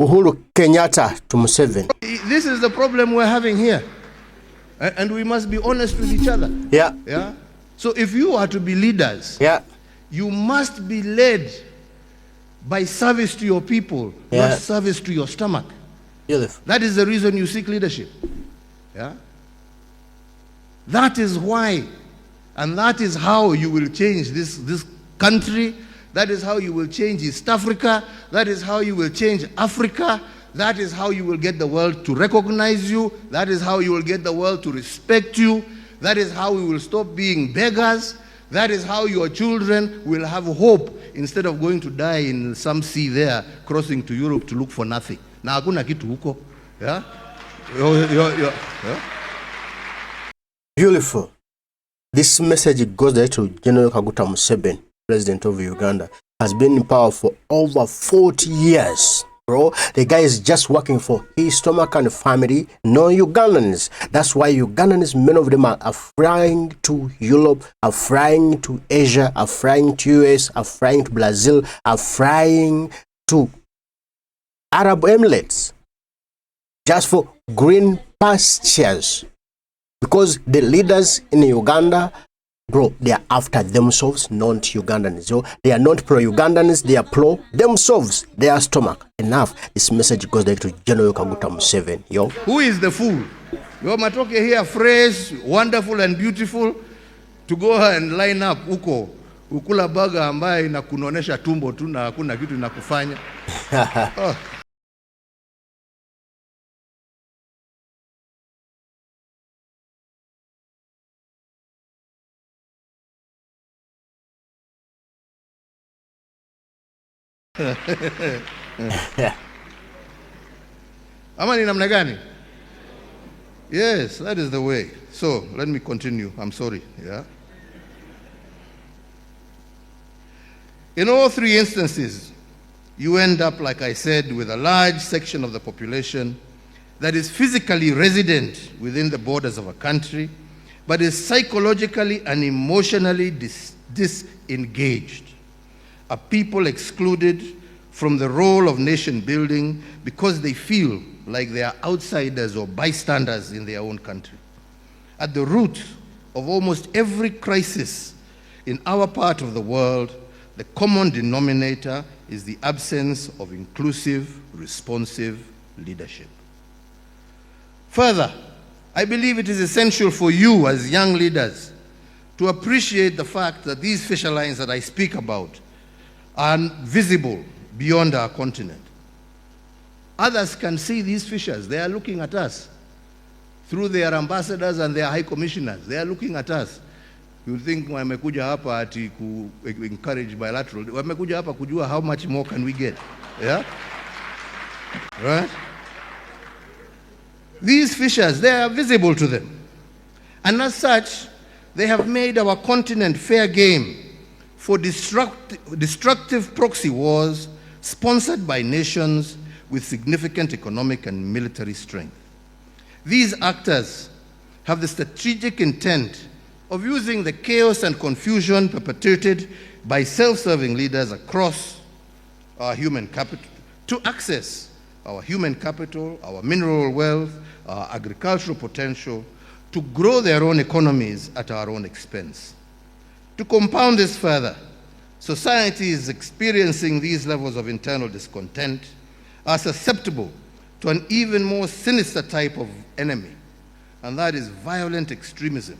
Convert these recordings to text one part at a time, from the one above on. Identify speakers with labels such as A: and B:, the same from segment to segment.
A: Uhuru Kenyatta to Museveni.
B: This is the problem we're having here. And we must be honest with each other.
A: Yeah.
B: Yeah. So if you are to be leaders,
A: Yeah.
B: you must be led by service to your people, not service to your stomach.
A: Beautiful.
B: That is the reason you seek leadership. Yeah. That is why, and that is how you will change this country. That is how you will change East Africa. That is how you will change Africa. That is how you will get the world to recognize you. That is how you will get the world to respect you. That is how we will stop being beggars. That is how your children will have hope instead of going to die in some sea there, crossing to Europe to look for nothing. Na hakuna kitu huko. Yeah? Yeah?
A: Beautiful. This message goes direct to General Kaguta Museveni, President of Uganda. Has been in power for over 40 years. Bro, the guy is just working for his stomach and family, no Ugandans. That's why Ugandans, many of them are flying to Europe, are flying to Asia, are flying to US, are flying to Brazil, are flying to Arab Emirates just for green pastures. Because the leaders in Uganda, bro, they are after themselves, not Ugandans. So they are not pro-Ugandans, they are pro themselves, their stomach. Enough. This message goes direct to General Kaguta Museveni. Yo.
B: Who is the fool? Yo matoke here fresh, wonderful and beautiful, to go and line up uko ukula baga ambaye inakunonesha tumbo tu na hakuna kitu inakufanya. Oh. Ama ni namna gani? Yes, that is the way. So let me continue. I'm sorry. Yeah. In all three instances, you end up, like I said, with a large section of the population that is physically resident within the borders of a country, but is psychologically and emotionally disengaged. A people excluded from the role of nation building because they feel like they are outsiders or bystanders in their own country. At the root of almost every crisis in our part of the world, the common denominator is the absence of inclusive, responsive leadership. Further, I believe it is essential for you as young leaders to appreciate the fact that these fissure lines that I speak about are visible beyond our continent. Others can see these fissures. They are looking at us through their ambassadors and their high commissioners. They are looking at us. You think wamekuja hapa ati ku encourage bilateral. Wamekuja hapa kujua how much more can we get. Yeah? Right? These fissures, they are visible to them. And as such, they have made our continent fair game for destructive proxy wars sponsored by nations with significant economic and military strength. These actors have the strategic intent of using the chaos and confusion perpetrated by self-serving leaders across our human capital to access our human capital, our mineral wealth, our agricultural potential, to grow their own economies at our own expense. To compound this further, society is experiencing these levels of internal discontent, are susceptible to an even more sinister type of enemy, and that is violent extremism.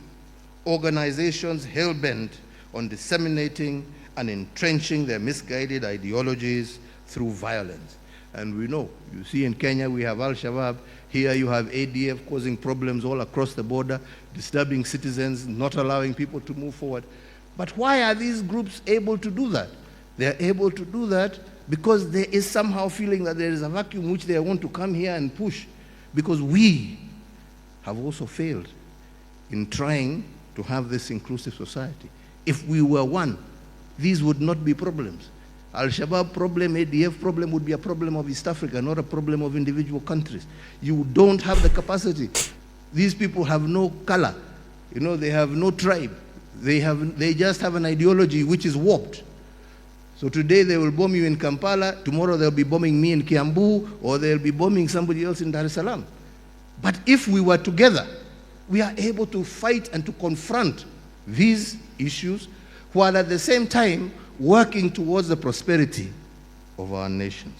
B: Organizations hell-bent on disseminating and entrenching their misguided ideologies through violence. And we know, you see in Kenya we have Al-Shabaab, here you have ADF causing problems all across the border, disturbing citizens, not allowing people to move forward. But why are these groups able to do that? They are able to do that because there is somehow feeling that there is a vacuum which they want to come here and push, because we have also failed in trying to have this inclusive society. If we were one, these would not be problems. Al-Shabaab problem, ADF problem would be a problem of East Africa, not a problem of individual countries. You don't have the capacity. These people have no color. You know, they have no tribe. They just have an ideology which is warped. So today they will bomb you in Kampala, tomorrow they'll be bombing me in Kiambu, or they'll be bombing somebody else in Dar es Salaam. But if we were together, we are able to fight and to confront these issues while at the same time working towards the prosperity of our nations.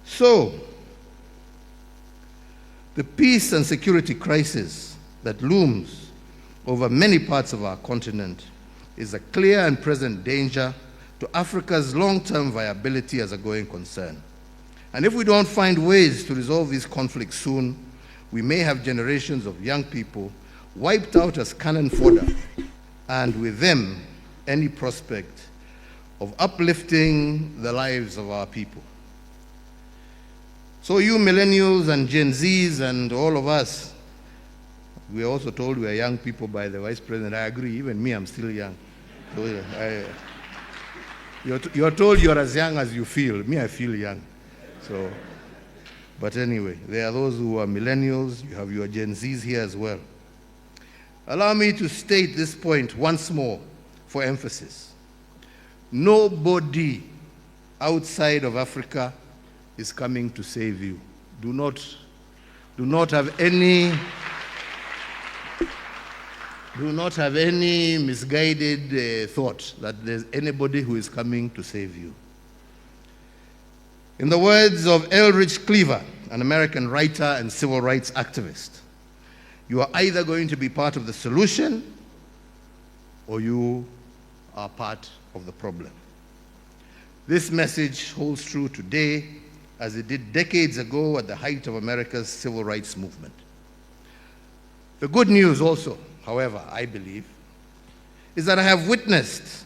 B: So, the peace and security crisis that looms over many parts of our continent is a clear and present danger to Africa's long-term viability as a going concern. And if we don't find ways to resolve these conflicts soon, we may have generations of young people wiped out as cannon fodder, and with them, any prospect of uplifting the lives of our people. So you millennials and Gen Zs and all of us, we are also told we are young people by the Vice President. I agree, even me, I'm still young. So you're told you're as young as you feel. Me, I feel young. So, but anyway, there are those who are millennials. You have your Gen Zs here as well. Allow me to state this point once more for emphasis. Nobody outside of Africa is coming to save you. Do not have any misguided thought that there's anybody who is coming to save you. In the words of Elrich Cleaver, an American writer and civil rights activist, you are either going to be part of the solution or you are part of the problem. This message holds true today as it did decades ago at the height of America's civil rights movement. The good news also, however, I believe, is that I have witnessed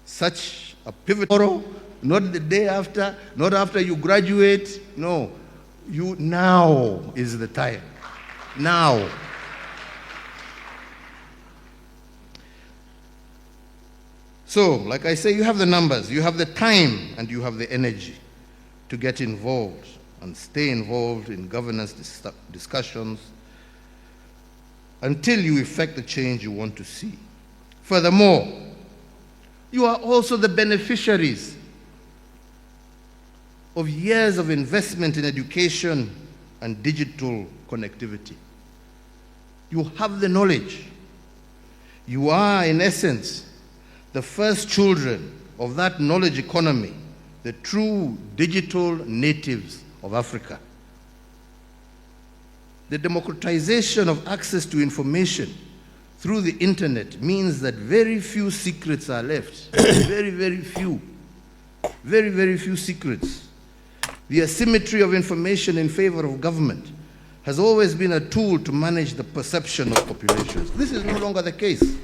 B: such a pivotal, not the day after, not after you graduate, no, now is the time. Now. So, like I say, you have the numbers, you have the time, and you have the energy to get involved and stay involved in governance discussions until you effect the change you want to see. Furthermore, you are also the beneficiaries of years of investment in education and digital connectivity. You have the knowledge. You are, in essence, the first children of that knowledge economy, the true digital natives of Africa. The democratization of access to information through the internet means that very few secrets are left. Very few. Very few secrets. The asymmetry of information in favor of government has always been a tool to manage the perception of populations. This is no longer the case.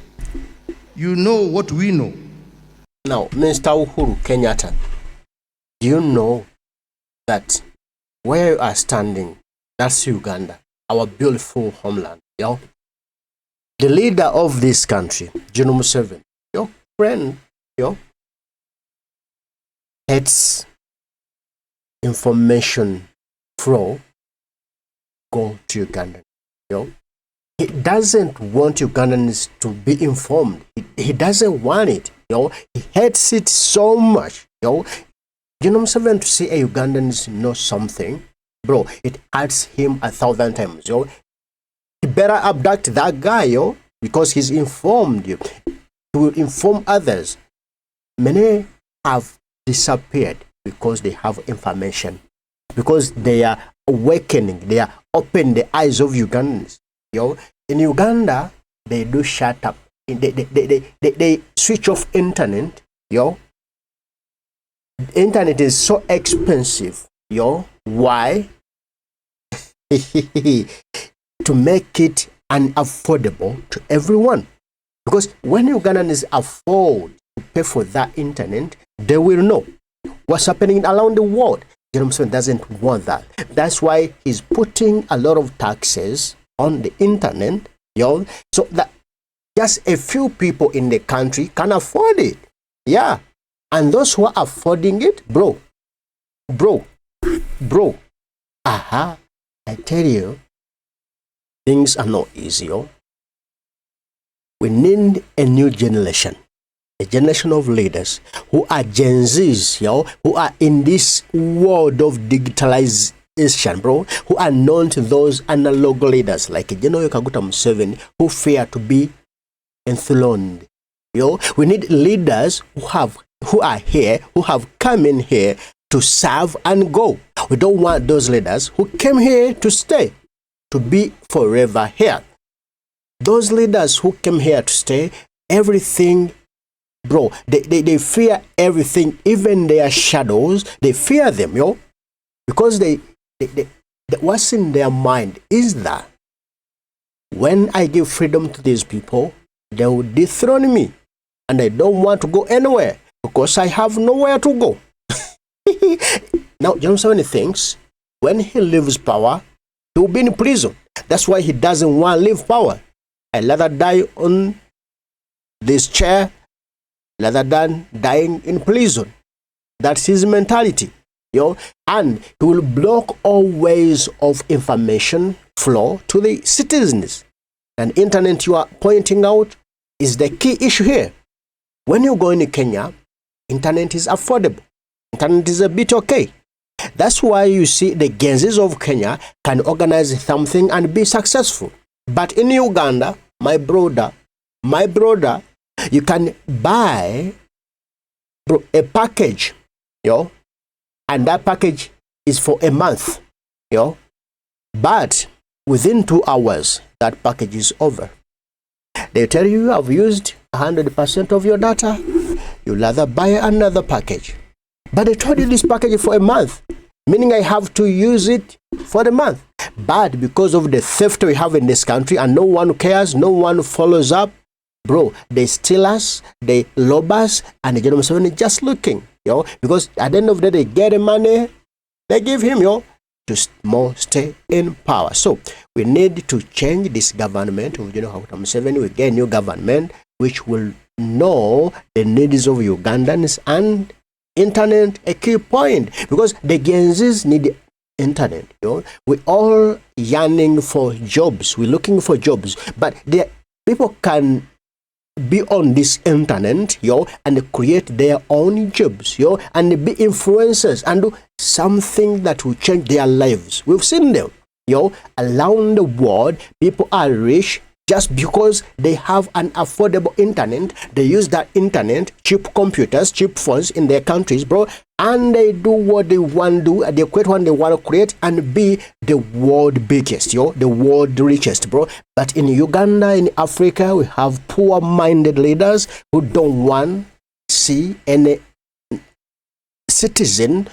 B: You know what we know.
A: Now, Mr. Uhuru Kenyatta, do you know that where you are standing, that's Uganda, our beautiful homeland, yo? The leader of this country, General Museveni, your friend, yo, hates information flow go to Uganda, yo. He doesn't want Ugandans to be informed. He doesn't want it, yo. He hates it so much, yo. You know, Museveni to see a Ugandans know something, bro, it hurts him 1,000 times, yo. He better abduct that guy, yo, because he's informed you. He will inform others. Many have disappeared because they have information, because they are awakening, they are opening the eyes of Ugandans. Yo, in Uganda, they do shut up. They switch off internet. Yo, internet is so expensive. Yo, why? To make it unaffordable to everyone. Because when Ugandans afford to pay for that internet, they will know what's happening around the world. Jerome Museveni doesn't want that. That's why he's putting a lot of taxes on the internet, yo, so that just a few people in the country can afford it. Yeah. And those who are affording it, bro, I tell you, things are not easy, yo. We need a new generation, a generation of leaders who are Gen Zs, who are in this world of digitalization, bro, who are known to those analog leaders like General Kaguta Museveni, who fear to be enthroned. We need leaders who are here, who have come in here to serve and go. We don't want those leaders who came here to stay, to be forever here. Those leaders who came here to stay, everything, bro, they fear everything, even their shadows, they fear them, because what's in their mind is that when I give freedom to these people, they will dethrone me, and I don't want to go anywhere because I have nowhere to go. Now, John Museveni thinks when he leaves power, he will be in prison. That's why he doesn't want to leave power. I'd rather die on this chair rather than dying in prison. That's his mentality, and he will block all ways of information flow to the citizens. And internet, you are pointing out, is the key issue here. When you go in Kenya, internet is affordable. Internet is a bit okay. That's why you see the Gen Zs of Kenya can organize something and be successful. But in Uganda, my brother, you can buy a package, and that package is for a month, but within 2 hours, that package is over. They tell you have used 100% of your data, you'll rather buy another package. But they told you this package is for a month, meaning I have to use it for the month. But because of the theft we have in this country and no one cares, no one follows up, bro, they steal us, they rob us, and the General Museveni just looking, because at the end of the day, they get the money, they give him, to more stay in power. So we need to change this government of General Museveni. We get a new government which will know the needs of Ugandans, and internet a key point, because the Gen Zs need internet. We all yearning for jobs. We're looking for jobs, but the people can be on this internet, and create their own jobs, and be influencers and do something that will change their lives. We've seen them, around the world. People are rich just because they have an affordable internet. They use that internet, cheap computers, cheap phones in their countries, bro, and they do what they want to do. They create what they want to create and be the world biggest, the world richest, bro. But in Uganda, in Africa, we have poor-minded leaders who don't want to see any citizen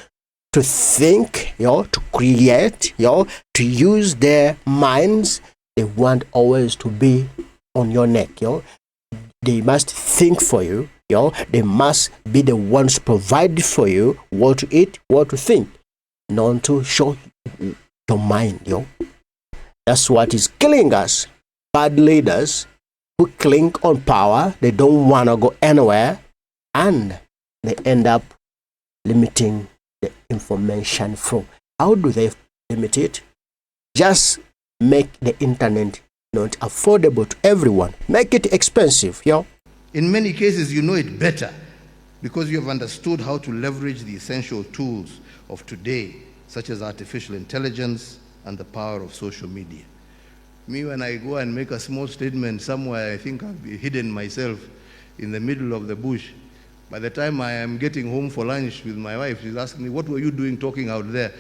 A: to think, to create, to use their minds. They want always to be on your neck, They must think for you, They must be the ones to provide for you what to eat, what to think, not to show your mind, That's what is killing us. Bad leaders who cling on power, they don't want to go anywhere, and they end up limiting the information flow. How do they limit it? Just make the internet not affordable to everyone. Make it expensive,
B: In many cases, you know it better because you have understood how to leverage the essential tools of today, such as artificial intelligence and the power of social media. Me, when I go and make a small statement somewhere, I think I'll be hidden myself in the middle of the bush. By the time I am getting home for lunch with my wife, she's asking me, what were you doing talking out there?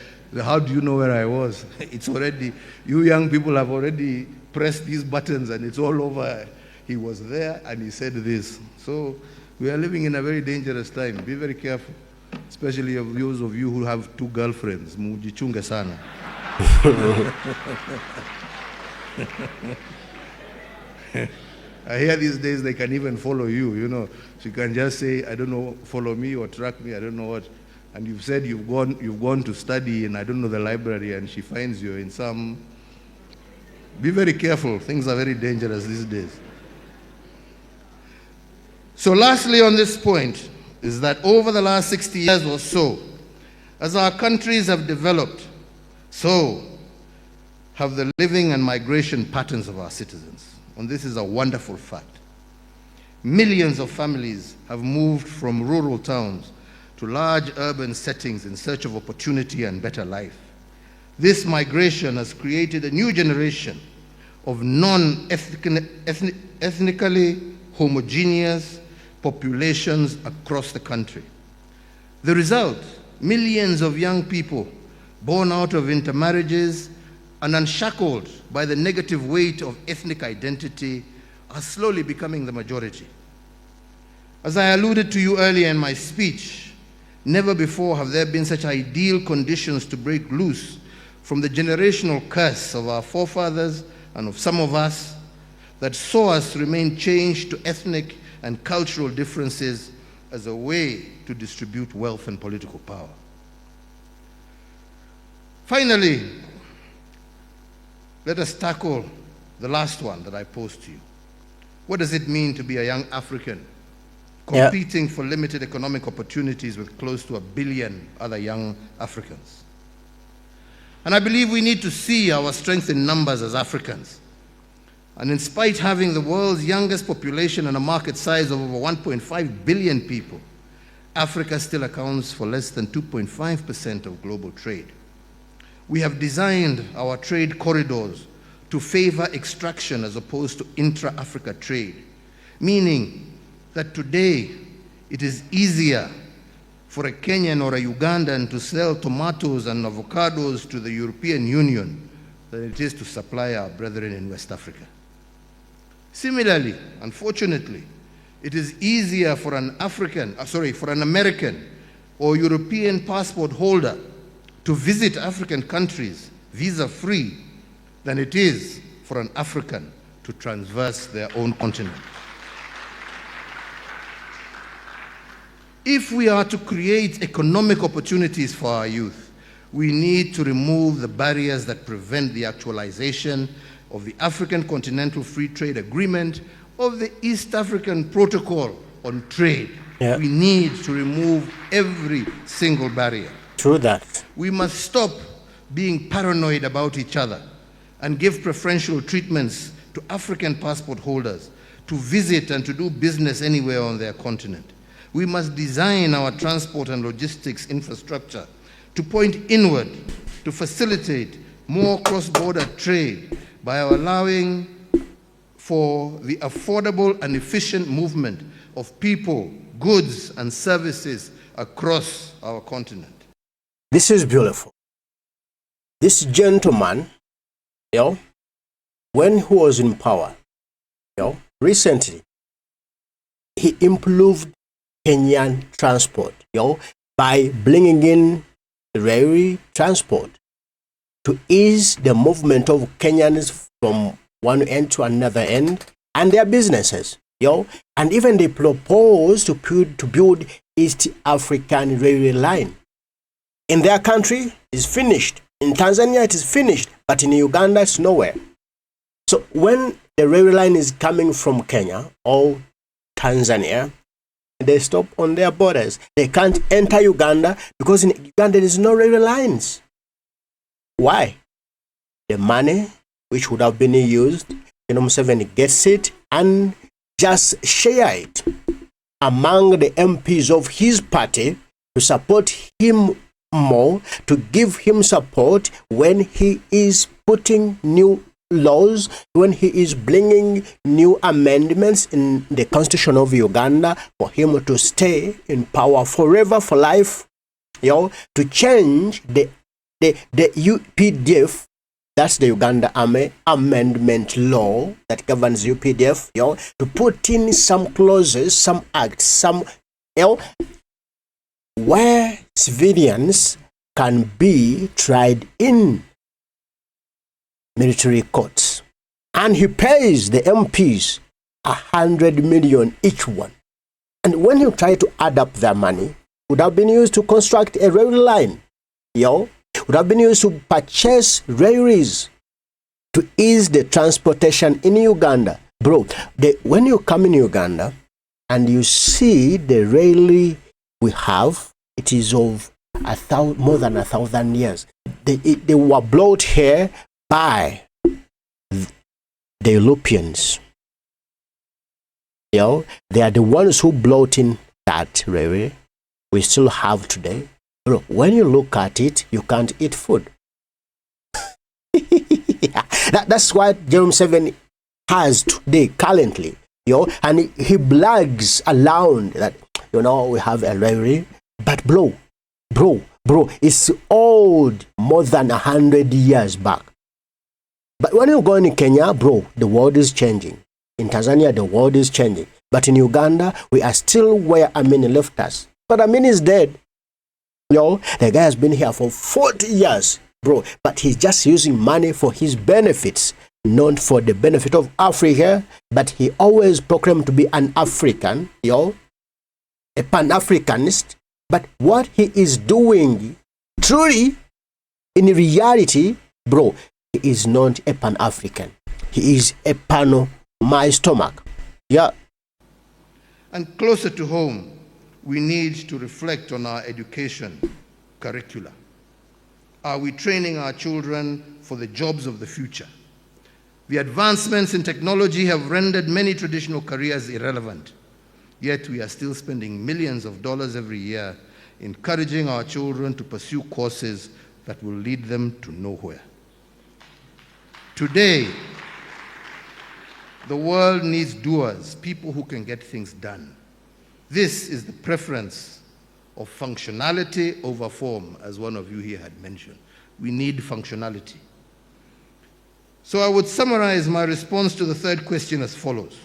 B: How do you know where I was? It's already, you young people have already pressed these buttons and it's all over. He was there and he said this. So we are living in a very dangerous time. Be very careful, especially of those of you who have 2 girlfriends. Mujichunge sana. I hear these days they can even follow you, So you can just say, I don't know, follow me or track me, I don't know what. And you've said you've gone to study in, I don't know, the library, and she finds you in some. Be very careful. Things are very dangerous these days. So lastly on this point is that over the last 60 years or so, as our countries have developed, so have the living and migration patterns of our citizens. And this is a wonderful fact. Millions of families have moved from rural towns to large urban settings in search of opportunity and better life. This migration has created a new generation of non-ethnically homogeneous populations across the country. The result, millions of young people born out of intermarriages and unshackled by the negative weight of ethnic identity are slowly becoming the majority. As I alluded to you earlier in my speech, never before have there been such ideal conditions to break loose from the generational curse of our forefathers and of some of us that saw us remain chained to ethnic and cultural differences as a way to distribute wealth and political power. Finally, let us tackle the last one that I posed to you. What does it mean to be a young African competing for limited economic opportunities with close to 1 billion other young Africans? And I believe we need to see our strength in numbers as Africans. And in spite of having the world's youngest population and a market size of over 1.5 billion people, Africa still accounts for less than 2.5% of global trade. We have designed our trade corridors to favor extraction as opposed to intra-Africa trade, meaning that today it is easier for a Kenyan or a Ugandan to sell tomatoes and avocados to the European Union than it is to supply our brethren in West Africa. Similarly, unfortunately, it is easier for an American or European passport holder to visit African countries visa-free than it is for an African to traverse their own continent. If we are to create economic opportunities for our youth, we need to remove the barriers that prevent the actualization of the African Continental Free Trade Agreement, of the East African Protocol on Trade.
A: Yeah.
B: We need to remove every single barrier.
A: True that.
B: We must stop being paranoid about each other and give preferential treatments to African passport holders to visit and to do business anywhere on their continent. We must design our transport and logistics infrastructure to point inward, to facilitate more cross-border trade by allowing for the affordable and efficient movement of people, goods, and services across our continent.
A: This is beautiful. This gentleman, when he was in power, recently, he improved Kenyan transport, by bringing in railway transport to ease the movement of Kenyans from one end to another end and their businesses, and even they proposed to build East African railway line. In their country, it's finished. In Tanzania, it is finished, but in Uganda, it's nowhere. So when the railway line is coming from Kenya or Tanzania, they stop on their borders. They can't enter Uganda because in Uganda there is no railway lines. Why? The money which would have been used, Museveni gets it and just share it among the MPs of his party to support him more, to give him support when he is putting new laws, when he is bringing new amendments in the constitution of Uganda for him to stay in power forever, for life, to change the UPDF, that's the Uganda Army Amendment Law that governs UPDF, to put in some clauses, some acts, some, where civilians can be tried in military courts. And he pays the MPs 100 million each one. And when you try to add up their money, would have been used to construct a railway line, would have been used to purchase railways to ease the transportation in Uganda. Bro, when you come in Uganda and you see the railway we have, it is of more than 1,000 years. They were brought here by the Europeans. You know, they are the ones who brought in that railway we still have today. Bro, when you look at it, you can't eat food. That's what Jerome 7 has today, currently. You know, and he brags around that, you know, we have a railway. But bro, it's old, more than 100 years back. But when you go in Kenya, bro, the world is changing. In Tanzania, the world is changing. But in Uganda, we are still where Amin left us. But Amin is dead. Yo, the guy has been here for 40 years, bro. But he's just using money for his benefits, not for the benefit of Africa. But he always proclaimed to be an African, yo, a Pan-Africanist. But what he is doing, truly, in reality, bro, he is not a Pan-African. He is a my stomach. Yeah.
B: And closer to home, we need to reflect on our education curricula. Are we training our children for the jobs of the future? The advancements in technology have rendered many traditional careers irrelevant. Yet we are still spending millions of dollars every year encouraging our children to pursue courses that will lead them to nowhere. Today, the world needs doers, people who can get things done. This is the preference of functionality over form, as one of you here had mentioned. We need functionality. So I would summarize my response to the third question as follows.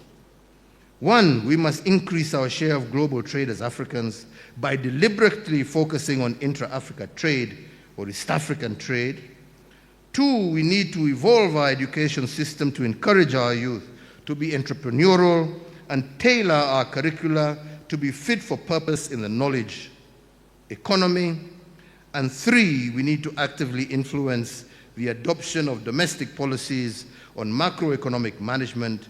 B: 1, we must increase our share of global trade as Africans by deliberately focusing on intra-Africa trade or East African trade. 2, we need to evolve our education system to encourage our youth to be entrepreneurial and tailor our curricula to be fit for purpose in the knowledge economy. And 3, we need to actively influence the adoption of domestic policies on macroeconomic management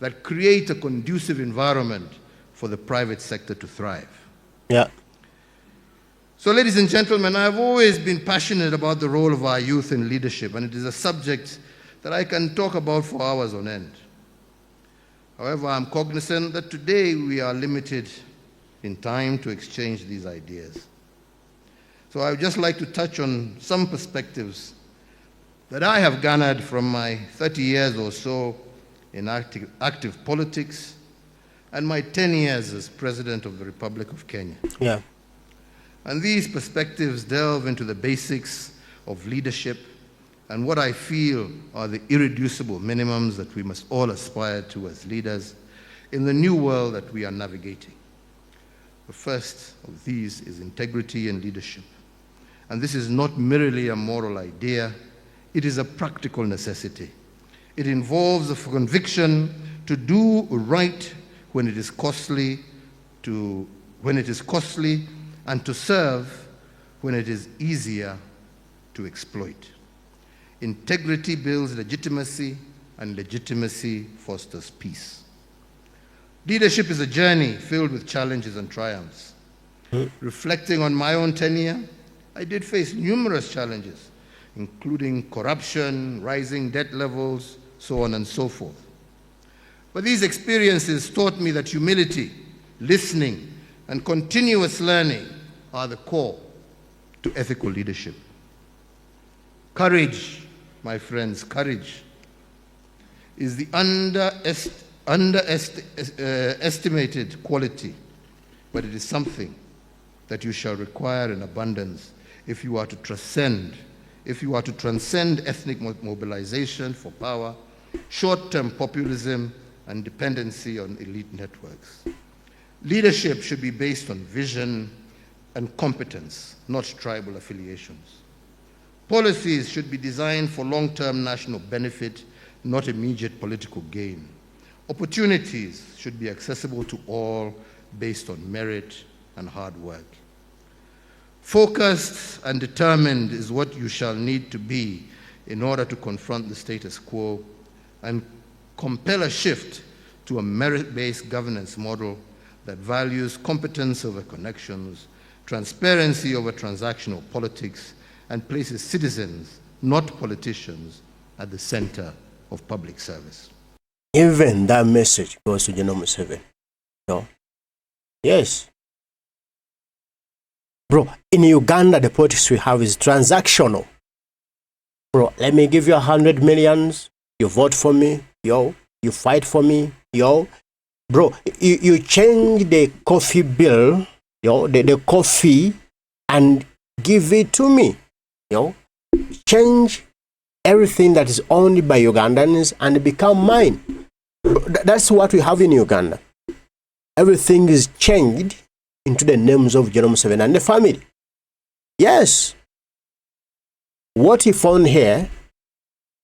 B: that create a conducive environment for the private sector to thrive.
A: Yeah.
B: So, ladies and gentlemen, I've always been passionate about the role of our youth in leadership, and it is a subject that I can talk about for hours on end. However, I'm cognizant that today we are limited in time to exchange these ideas. So I would just like to touch on some perspectives that I have garnered from my 30 years or so in active politics and my 10 years as President of the Republic of Kenya.
A: Yeah.
B: And these perspectives delve into the basics of leadership and what I feel are the irreducible minimums that we must all aspire to as leaders in the new world that we are navigating. The first of these is integrity and leadership. And this is not merely a moral idea, it is a practical necessity. It involves a conviction to do right when it is costly, and to serve when it is easier to exploit. Integrity builds legitimacy, and legitimacy fosters peace. Leadership is a journey filled with challenges and triumphs. Reflecting on my own tenure, I did face numerous challenges, including corruption, rising debt levels, so on and so forth. But these experiences taught me that humility, listening, and continuous learning are the core to ethical leadership. Courage, my friends, courage is the underestimated quality, but it is something that you shall require in abundance if you are to transcend ethnic mobilization for power, short-term populism, and dependency on elite networks. Leadership should be based on vision and competence, not tribal affiliations. Policies should be designed for long-term national benefit, not immediate political gain. Opportunities should be accessible to all based on merit and hard work. Focused and determined is what you shall need to be in order to confront the status quo and compel a shift to a merit-based governance model that values competence over connections, transparency over transactional politics, and places citizens, not politicians, at the center of public service.
A: Even that message goes to General Museveni. No. Yes. Bro, in Uganda, the politics we have is transactional. Bro, let me give you 100 millions. You vote for me, yo. You fight for me, yo. Bro, you change the coffee bill, yo, the coffee, and give it to me, yo. Change everything that is owned by Ugandans and become mine. That's what we have in Uganda. Everything is changed into the names of General Museveni and the family. Yes. What he found here,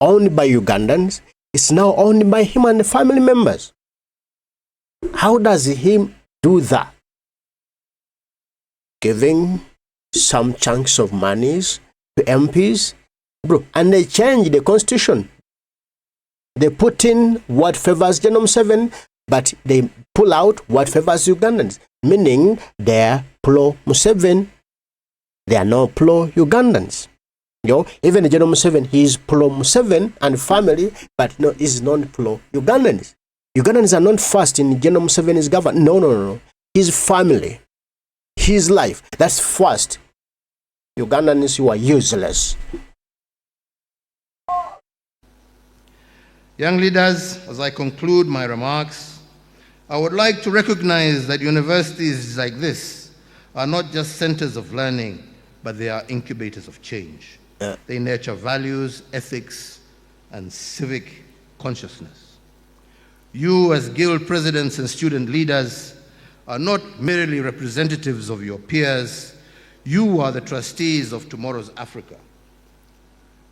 A: owned by Ugandans, is now owned by him and the family members. How does he do that? Giving some chunks of monies to MPs, bro, and they change the constitution. They put in what favors General Museveni, but they pull out what favors Ugandans, meaning they're pro-Museveni. They are not pro-Ugandans. Even General Museveni, he is pro-Museveni and family, but no, he's not pro-Ugandans. Ugandans are not first in General Museveni's government. No. His family, his life, that's first. Ugandans, you are useless.
B: Young leaders, as I conclude my remarks, I would like to recognize that universities like this are not just centers of learning, but they are incubators of change. They nurture values, ethics, and civic consciousness. You, as guild presidents and student leaders, are not merely representatives of your peers. You are the trustees of tomorrow's Africa.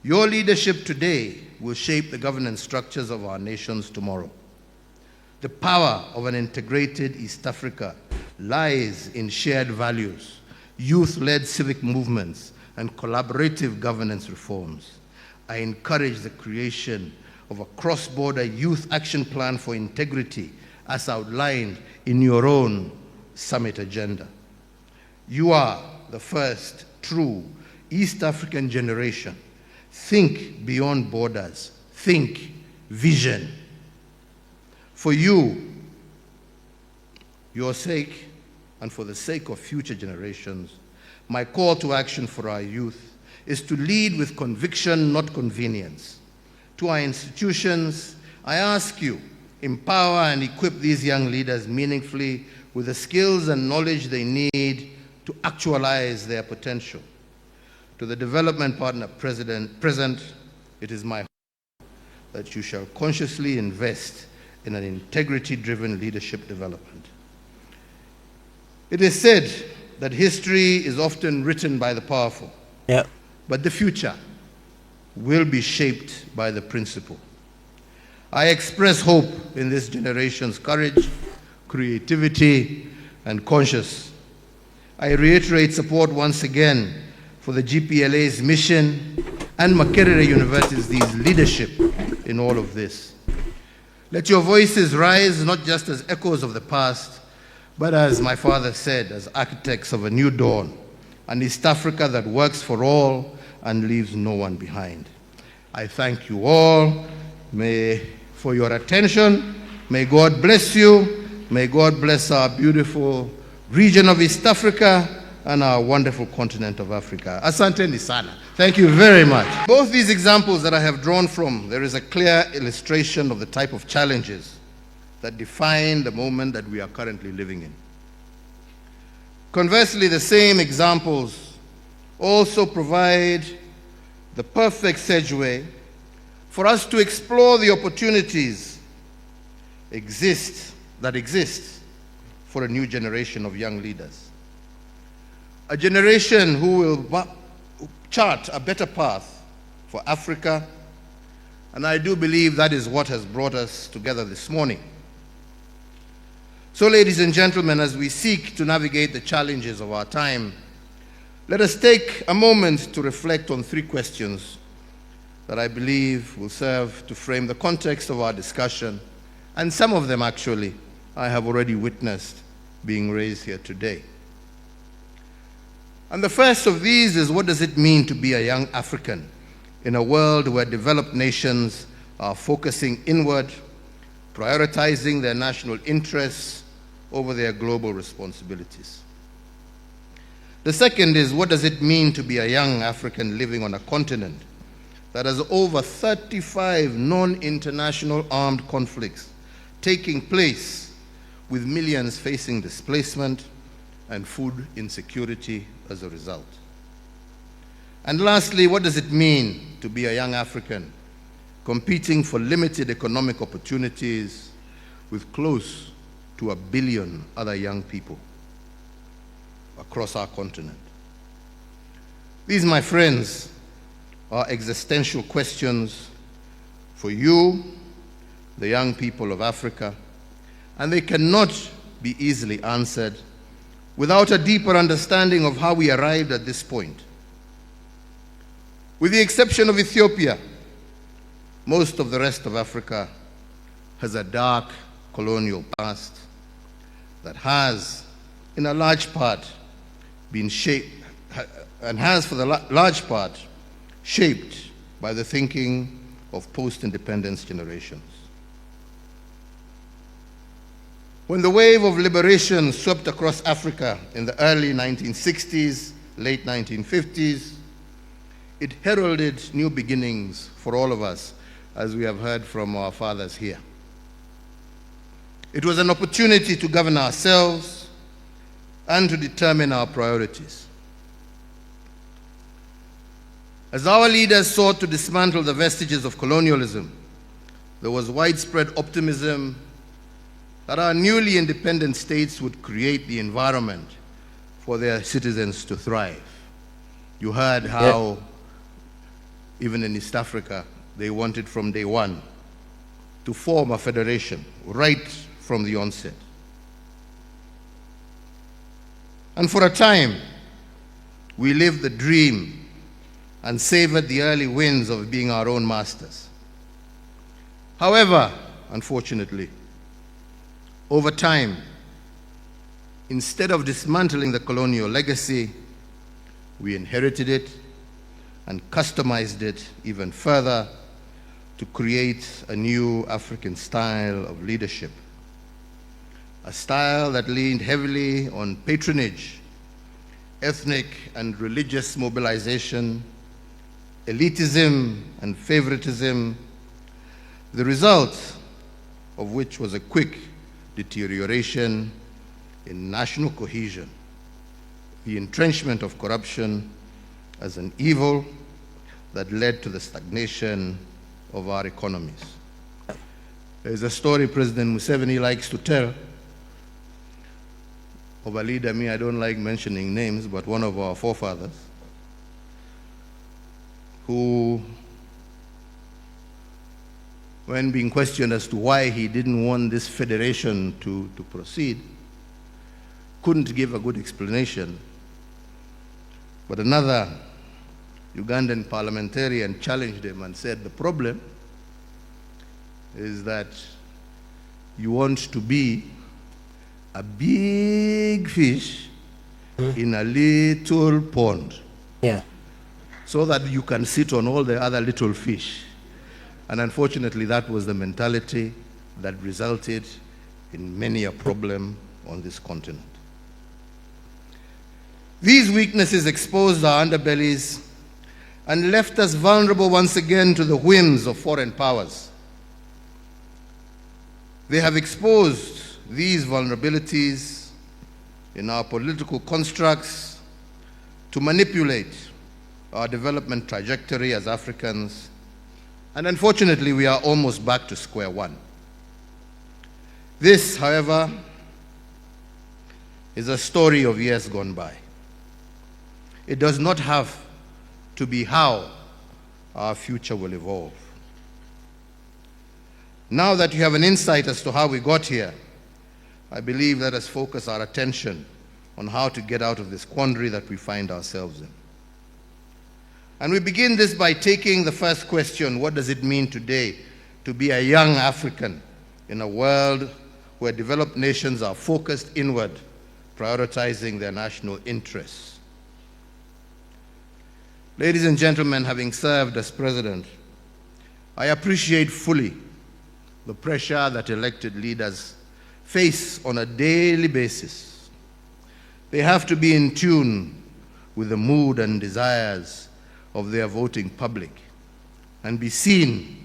B: Your leadership today will shape the governance structures of our nations tomorrow. The power of an integrated East Africa lies in shared values, youth-led civic movements, and collaborative governance reforms. I encourage the creation of a cross-border youth action plan for integrity as outlined in your own summit agenda. You are the first true East African generation. Think beyond borders. Think vision. For you, your sake, and for the sake of future generations, my call to action for our youth is to lead with conviction, not convenience. To our institutions, I ask you, empower and equip these young leaders meaningfully with the skills and knowledge they need to actualize their potential. To the development partner present, it is my hope that you shall consciously invest in an integrity-driven leadership development. It is said that history is often written by the powerful, but the future will be shaped by the principle. I express hope in this generation's courage, creativity, and conscience. I reiterate support once again for the GPLA's mission and Makerere University's leadership in all of this. Let your voices rise not just as echoes of the past, but as my father said, as architects of a new dawn, an East Africa that works for all and leaves no one behind. I thank you all for your attention. May God bless you. May God bless our beautiful region of East Africa and our wonderful continent of Africa. Asante sana. Thank you very much. Both these examples that I have drawn from, there is a clear illustration of the type of challenges that define the moment that we are currently living in. Conversely, the same examples also provide the perfect segue for us to explore the opportunities that exist for a new generation of young leaders. A generation who will chart a better path for Africa, and I do believe that is what has brought us together this morning. So, ladies and gentlemen, as we seek to navigate the challenges of our time, let us take a moment to reflect on three questions that I believe will serve to frame the context of our discussion, and some of them actually I have already witnessed being raised here today. And the first of these is, what does it mean to be a young African in a world where developed nations are focusing inward, prioritizing their national interests over their global responsibilities. The second is, what does it mean to be a young African living on a continent that has over 35 non-international armed conflicts taking place, with millions facing displacement and food insecurity as a result? And lastly, what does it mean to be a young African competing for limited economic opportunities with close to 1 billion other young people across our continent? These, my friends, are existential questions for you, the young people of Africa, and they cannot be easily answered without a deeper understanding of how we arrived at this point. With the exception of Ethiopia, most of the rest of Africa has a dark colonial past that has, in a large part, been shaped, and has for the large part, shaped by the thinking of post-independence generations. When the wave of liberation swept across Africa in the early 1960s, late 1950s, it heralded new beginnings for all of us, as we have heard from our fathers here. It was an opportunity to govern ourselves and to determine our priorities. As our leaders sought to dismantle the vestiges of colonialism, there was widespread optimism that our newly independent states would create the environment for their citizens to thrive. You heard how, even in East Africa, they wanted from day one to form a federation right from the onset. And for a time, we lived the dream and savored the early wins of being our own masters. However, unfortunately, over time, instead of dismantling the colonial legacy, we inherited it and customized it even further to create a new African style of leadership, a style that leaned heavily on patronage, ethnic and religious mobilization, elitism and favoritism, the result of which was a quick deterioration in national cohesion, the entrenchment of corruption as an evil that led to the stagnation of our economies. There's a story President Museveni likes to tell of a leader, I don't like mentioning names, but one of our forefathers, who, when being questioned as to why he didn't want this federation to proceed, couldn't give a good explanation. But another Ugandan parliamentarian challenged him and said, the problem is that you want to be a big fish in a little pond.
A: Yeah.
B: So that you can sit on all the other little fish. And unfortunately, that was the mentality that resulted in many a problem on this continent. These weaknesses exposed our underbellies and left us vulnerable once again to the whims of foreign powers. They have exposed these vulnerabilities in our political constructs to manipulate our development trajectory as Africans, and unfortunately, we are almost back to square one. This, however, is a story of years gone by. It does not have to be how our future will evolve. Now that you have an insight as to how we got here, I believe let us focus our attention on how to get out of this quandary that we find ourselves in. And we begin this by taking the first question: what does it mean today to be a young African in a world where developed nations are focused inward, prioritizing their national interests? Ladies and gentlemen, having served as president, I appreciate fully the pressure that elected leaders face on a daily basis. They have to be in tune with the mood and desires of their voting public and be seen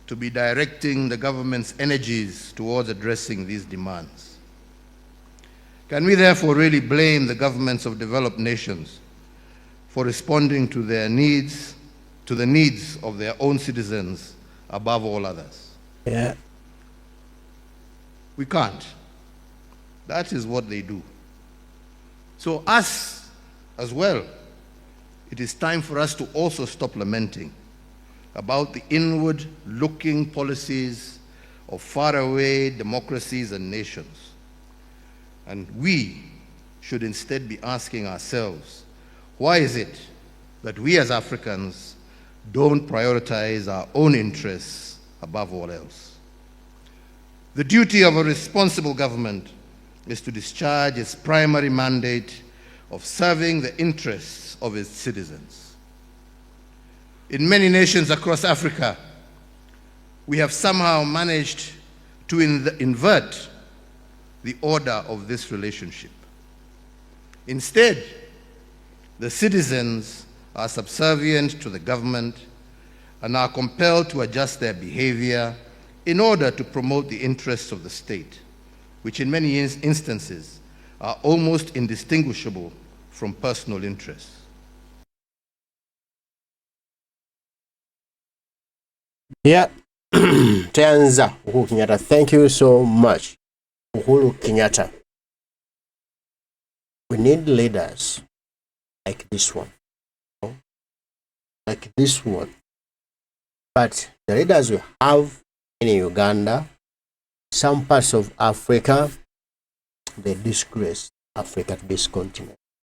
B: to be directing the government's energies towards addressing these demands. Can we therefore really blame the governments of developed nations for responding to their needs, to the needs of their own citizens above all others?
A: Yeah.
B: We can't. That is what they do. So us as well, it is time for us to also stop lamenting about the inward-looking policies of faraway democracies and nations. And we should instead be asking ourselves, why is it that we as Africans don't prioritize our own interests above all else? The duty of a responsible government is to discharge its primary mandate of serving the interests of its citizens. In many nations across Africa, we have somehow managed to invert the order of this relationship. Instead, the citizens are subservient to the government and are compelled to adjust their behavior in order to promote the interests of the state, which in many instances are almost indistinguishable from personal interests.
A: Yeah. Tanza Uhuru Kenyatta, thank you so much. Uhuru Kenyatta. We need leaders like this one. Like this one. But the leaders we have in Uganda, some parts of Africa, they disgrace Africa to this continent.